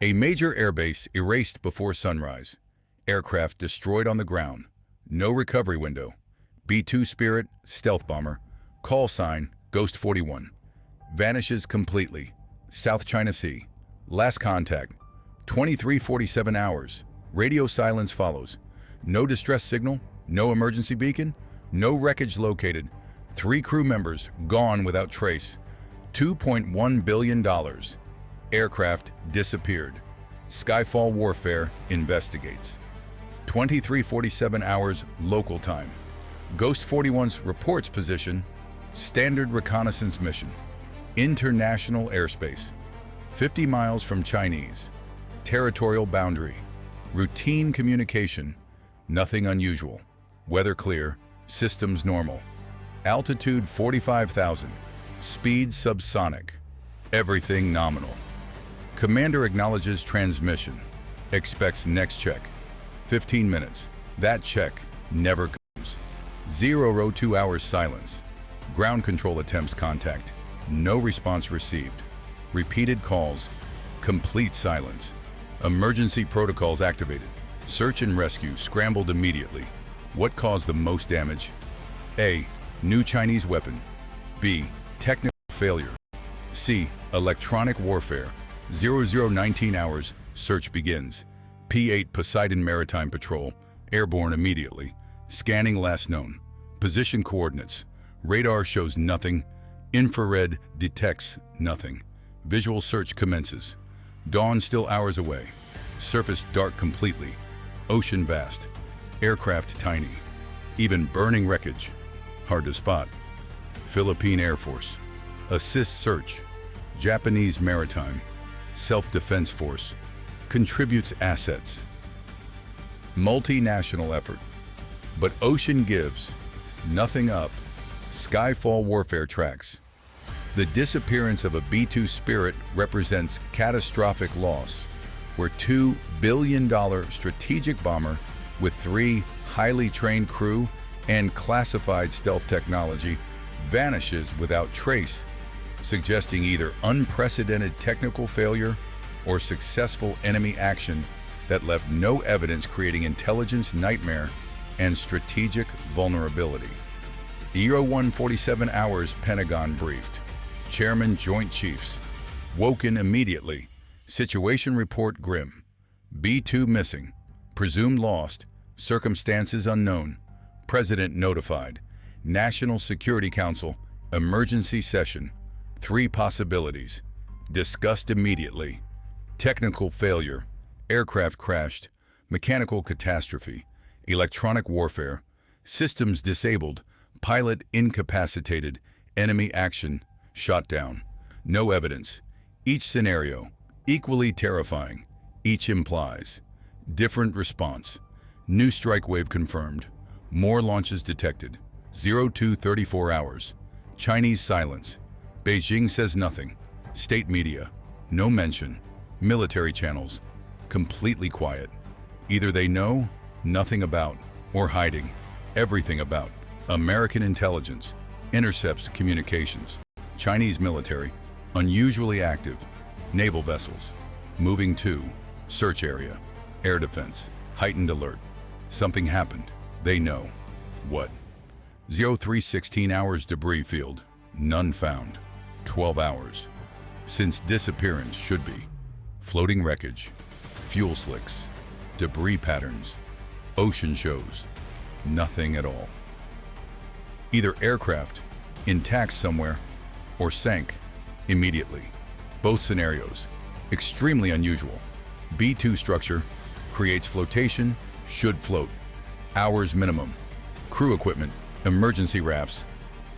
A major airbase erased before sunrise. Aircraft destroyed on the ground. No recovery window. B-2 Spirit, stealth bomber. Call sign, Ghost 41. Vanishes completely. South China Sea. Last contact, 23:47 hours. Radio silence follows. No distress signal, no emergency beacon, no wreckage located. 3 crew members gone without trace. $2.1 billion. Aircraft disappeared. Skyfall Warfare investigates. 23:47 hours local time. Ghost 41's reports position, standard reconnaissance mission. International airspace. 50 miles from Chinese. Territorial boundary. Routine communication. Nothing unusual. Weather clear. Systems normal. Altitude 45,000. Speed subsonic. Everything nominal. Commander acknowledges transmission. Expects next check. 15 minutes. That check never comes. 0:02 hours silence. Ground control attempts contact. No response received. Repeated calls. Complete silence. Emergency protocols activated. Search and rescue scrambled immediately. What caused the most damage? A. New Chinese weapon. B. Technical failure. C. Electronic warfare. 0019 hours. Search begins. P-8 Poseidon Maritime Patrol. Airborne immediately. Scanning last known. Position coordinates. Radar shows nothing. Infrared detects nothing. Visual search commences. Dawn still hours away. Surface dark completely. Ocean vast. Aircraft tiny. Even burning wreckage. Hard to spot. Philippine Air Force. Assist search. Japanese Maritime. Self-Defense Force. Contributes assets. Multinational effort. But ocean gives. Nothing up. Skyfall Warfare tracks. The disappearance of a B-2 Spirit represents catastrophic loss, where $2 billion strategic bomber with 3 highly trained crew and classified stealth technology vanishes without trace, suggesting either unprecedented technical failure or successful enemy action that left no evidence, creating intelligence nightmare and strategic vulnerability. 01:47 hours Pentagon briefed. Chairman Joint Chiefs. Woken immediately. Situation report grim. B-2 missing. Presumed lost. Circumstances unknown. President notified. National Security Council. Emergency session. 3 possibilities. Discussed immediately. Technical failure. Aircraft crashed. Mechanical catastrophe. Electronic warfare. Systems disabled. Pilot incapacitated. Enemy action. Shot down. No evidence. Each scenario. Equally terrifying. Each implies. Different response. New strike wave confirmed. More launches detected. 02:34 hours. Chinese silence. Beijing says nothing. State media. No mention. Military channels. Completely quiet. Either they know nothing about, or hiding everything about. American intelligence. Intercepts communications. Chinese military. Unusually active. Naval vessels. Moving to. Search area. Air defense. Heightened alert. Something happened. They know. What? 03:16 hours debris field. None found. 12 hours. Since disappearance should be. Floating wreckage. Fuel slicks. Debris patterns. Ocean shows. Nothing at all. Either aircraft, intact somewhere, or sank immediately. Both scenarios, extremely unusual. B-2 structure creates flotation, should float. Hours minimum. Crew equipment, emergency rafts.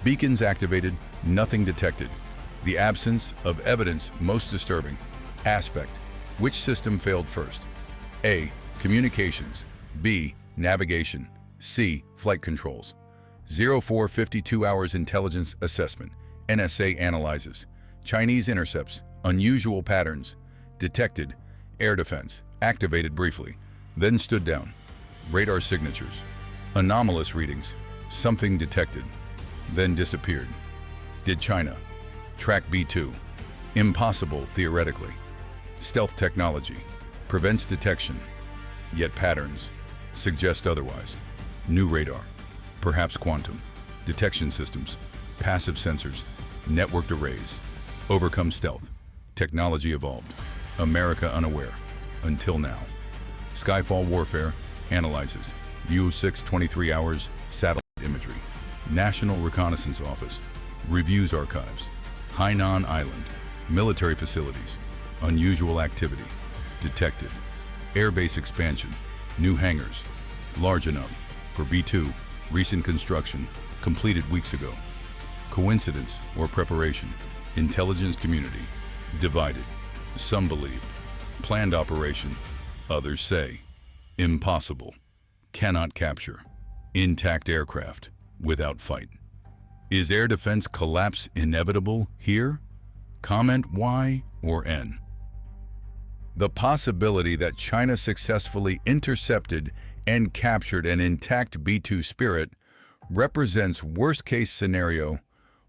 Beacons activated, nothing detected. The absence of evidence most disturbing. Aspect. Which system failed first? A. Communications. B. Navigation. C. Flight controls. 04:52 hours intelligence assessment. NSA analyzes. Chinese intercepts. Unusual patterns. Detected. Air defense. Activated briefly. Then stood down. Radar signatures. Anomalous readings. Something detected. Then disappeared. Did China track B-2? Impossible theoretically. Stealth technology prevents detection, yet patterns suggest otherwise. New radar, perhaps quantum, detection systems, passive sensors, networked arrays, overcome stealth. Technology evolved. America unaware. Until now. Skyfall Warfare analyzes. View 6 23 hours satellite imagery. National Reconnaissance Office reviews archives. Hainan Island, military facilities, unusual activity, detected. Airbase expansion, new hangars, large enough for B-2, recent construction, completed weeks ago. Coincidence or preparation, intelligence community, divided. Some believe. Planned operation, others say. Impossible. Cannot capture. Intact aircraft, without fight. Is air defense collapse inevitable here? Comment Y or N. The possibility that China successfully intercepted and captured an intact B-2 Spirit represents worst-case scenario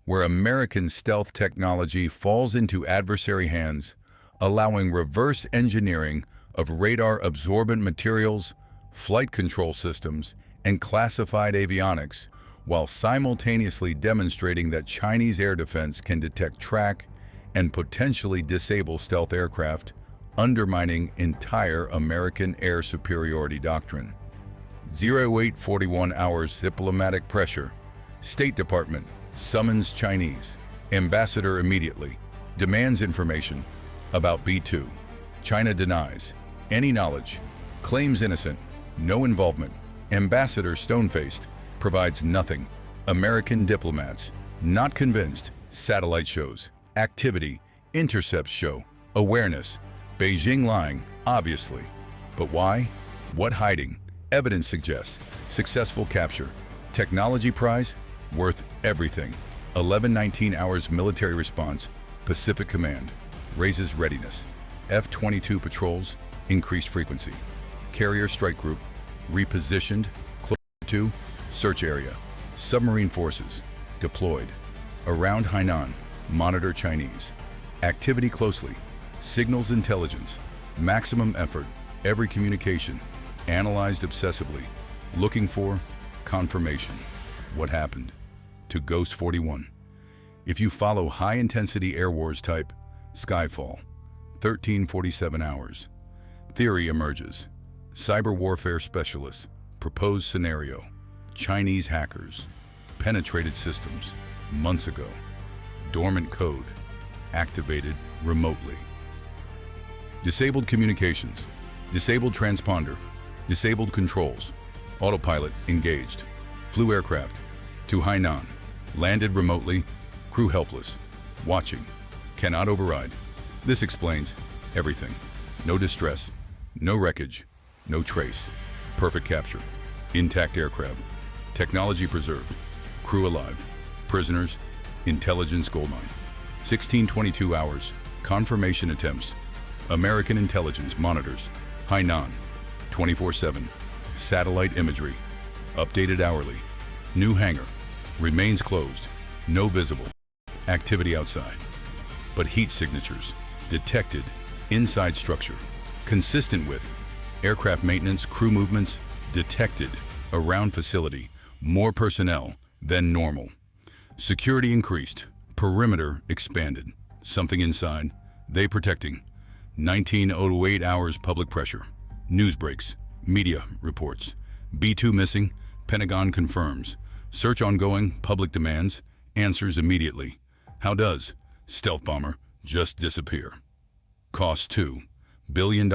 where American stealth technology falls into adversary hands, allowing reverse engineering of radar-absorbent materials, flight control systems, and classified avionics, while simultaneously demonstrating that Chinese air defense can detect, track, and potentially disable stealth aircraft, undermining entire American air superiority doctrine. 0841 hours diplomatic pressure. State Department summons Chinese. Ambassador immediately demands information about B-2. China denies any knowledge, claims innocent, no involvement. Ambassador stone-faced, provides nothing. American diplomats not convinced. Satellite shows activity, intercepts show awareness. Beijing lying, obviously. But why? What hiding? Evidence suggests successful capture. Technology prize worth everything. 11-19 hours military response. Pacific Command raises readiness. F-22 patrols increased frequency. Carrier strike group repositioned close to search area. Submarine forces deployed around Hainan. Monitor Chinese activity closely. Signals intelligence, maximum effort, every communication, analyzed obsessively, looking for confirmation. What happened to Ghost 41? If you follow high-intensity air wars type, Skyfall, 1347 hours. Theory emerges. Cyberwarfare specialists, proposed scenario, Chinese hackers, penetrated systems, months ago. Dormant code, activated remotely. Disabled communications, disabled transponder, disabled controls, autopilot engaged, flew aircraft to Hainan, landed remotely, crew helpless, watching, cannot override. This explains everything. No distress, no wreckage, no trace, perfect capture, intact aircraft, technology preserved, crew alive, prisoners, intelligence goldmine. 1622 hours, confirmation attempts. American intelligence monitors Hainan 24/7. Satellite imagery updated hourly. New hangar remains closed. No visible activity outside, but heat signatures detected inside structure, consistent with aircraft maintenance, crew movements detected around facility. More personnel than normal. Security increased. Perimeter expanded. Something inside. They protecting. 1908 hours public pressure. News breaks. Media reports. B-2 missing. Pentagon confirms. Search ongoing. Public demands. Answers immediately. How does stealth bomber just disappear? Cost $2 billion.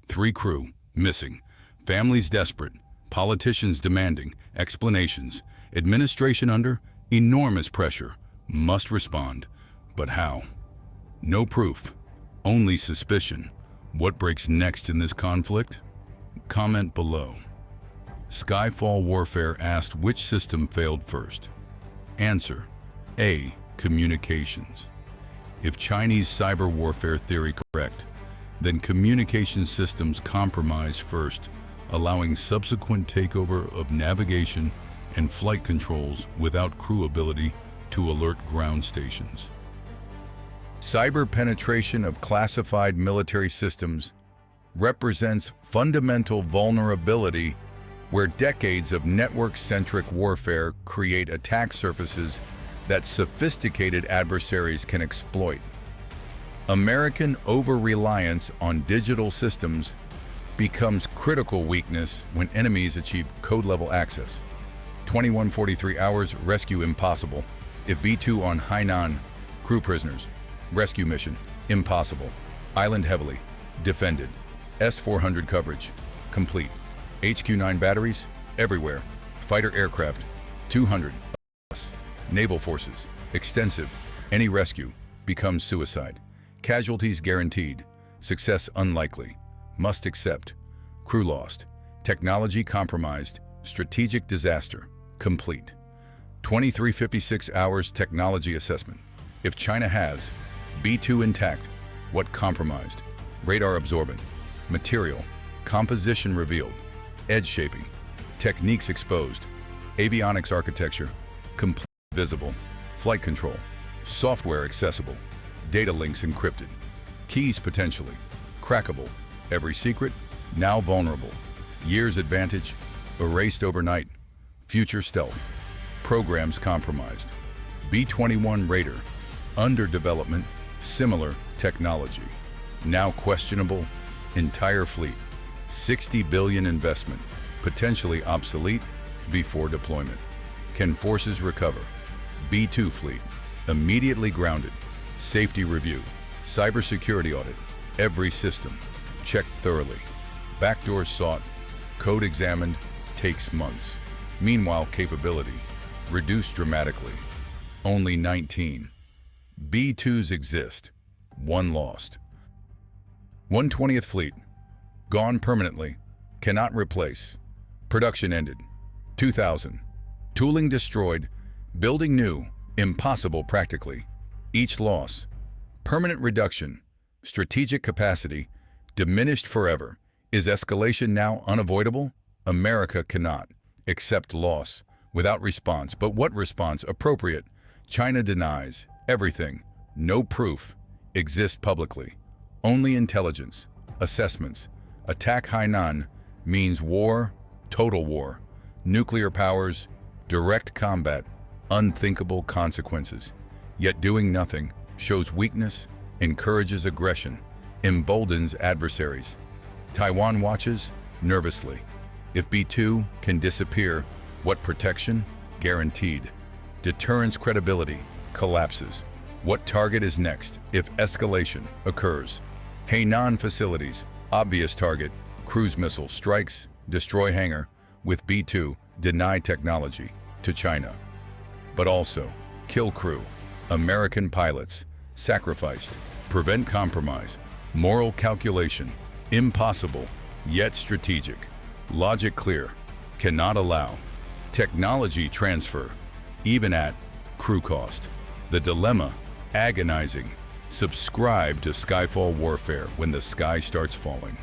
3 crew missing. Families desperate. Politicians demanding explanations. Administration under enormous pressure. Must respond. But how? No proof. Only suspicion. What breaks next in this conflict? Comment below. Skyfall Warfare asked which system failed first. Answer: A. Communications. If Chinese cyber warfare theory correct, then communication systems compromise first, allowing subsequent takeover of navigation and flight controls without crew ability to alert ground stations. Cyber penetration of classified military systems represents fundamental vulnerability where decades of network-centric warfare create attack surfaces that sophisticated adversaries can exploit. American over-reliance on digital systems becomes critical weakness when enemies achieve code-level access. 2143 hours, rescue impossible. If B-2 on Hainan, crew prisoners. Rescue mission, impossible. Island heavily, defended. S-400 coverage, complete. HQ-9 batteries, everywhere. Fighter aircraft, 200. Naval forces, extensive. Any rescue becomes suicide. Casualties guaranteed. Success unlikely. Must accept. Crew lost. Technology compromised. Strategic disaster. Complete. 2356 hours technology assessment. If China has B-2 intact, what compromised? Radar absorbent. Material. Composition revealed. Edge shaping. Techniques exposed. Avionics architecture. Complete visible. Flight control. Software accessible. Data links encrypted. Keys potentially. Crackable. Every secret now vulnerable. Years advantage erased overnight. Future stealth. Programs compromised. B-21 Raider. Under development. Similar technology. Now questionable. Entire fleet. 60 billion investment. Potentially obsolete before deployment. Can forces recover? B-2 fleet. Immediately grounded. Safety review. Cybersecurity audit. Every system. Checked thoroughly. Backdoors sought. Code examined. Takes months. Meanwhile, capability. Reduced dramatically. Only 19. B-2s exist. One lost. 120th Fleet. Gone permanently. Cannot replace. Production ended. 2000. Tooling destroyed. Building new. Impossible practically. Each loss. Permanent reduction. Strategic capacity. Diminished forever. Is escalation now unavoidable? America cannot accept loss without response. But what response? Appropriate. China denies. Everything. No proof. Exists publicly. Only intelligence. Assessments. Attack Hainan means war, total war. Nuclear powers, direct combat, unthinkable consequences. Yet doing nothing shows weakness, encourages aggression, emboldens adversaries. Taiwan watches nervously. If B-2 can disappear, what protection? Guaranteed. Deterrence credibility collapses. What target is next if escalation occurs? Hainan facilities, obvious target. Cruise missile strikes, destroy hangar. With B-2, deny technology to China. But also, kill crew. American pilots, sacrificed. Prevent compromise. Moral calculation. Impossible, yet strategic. Logic clear. Cannot allow. Technology transfer, even at crew cost. The dilemma, agonizing. Subscribe to Skyfall Warfare when the sky starts falling.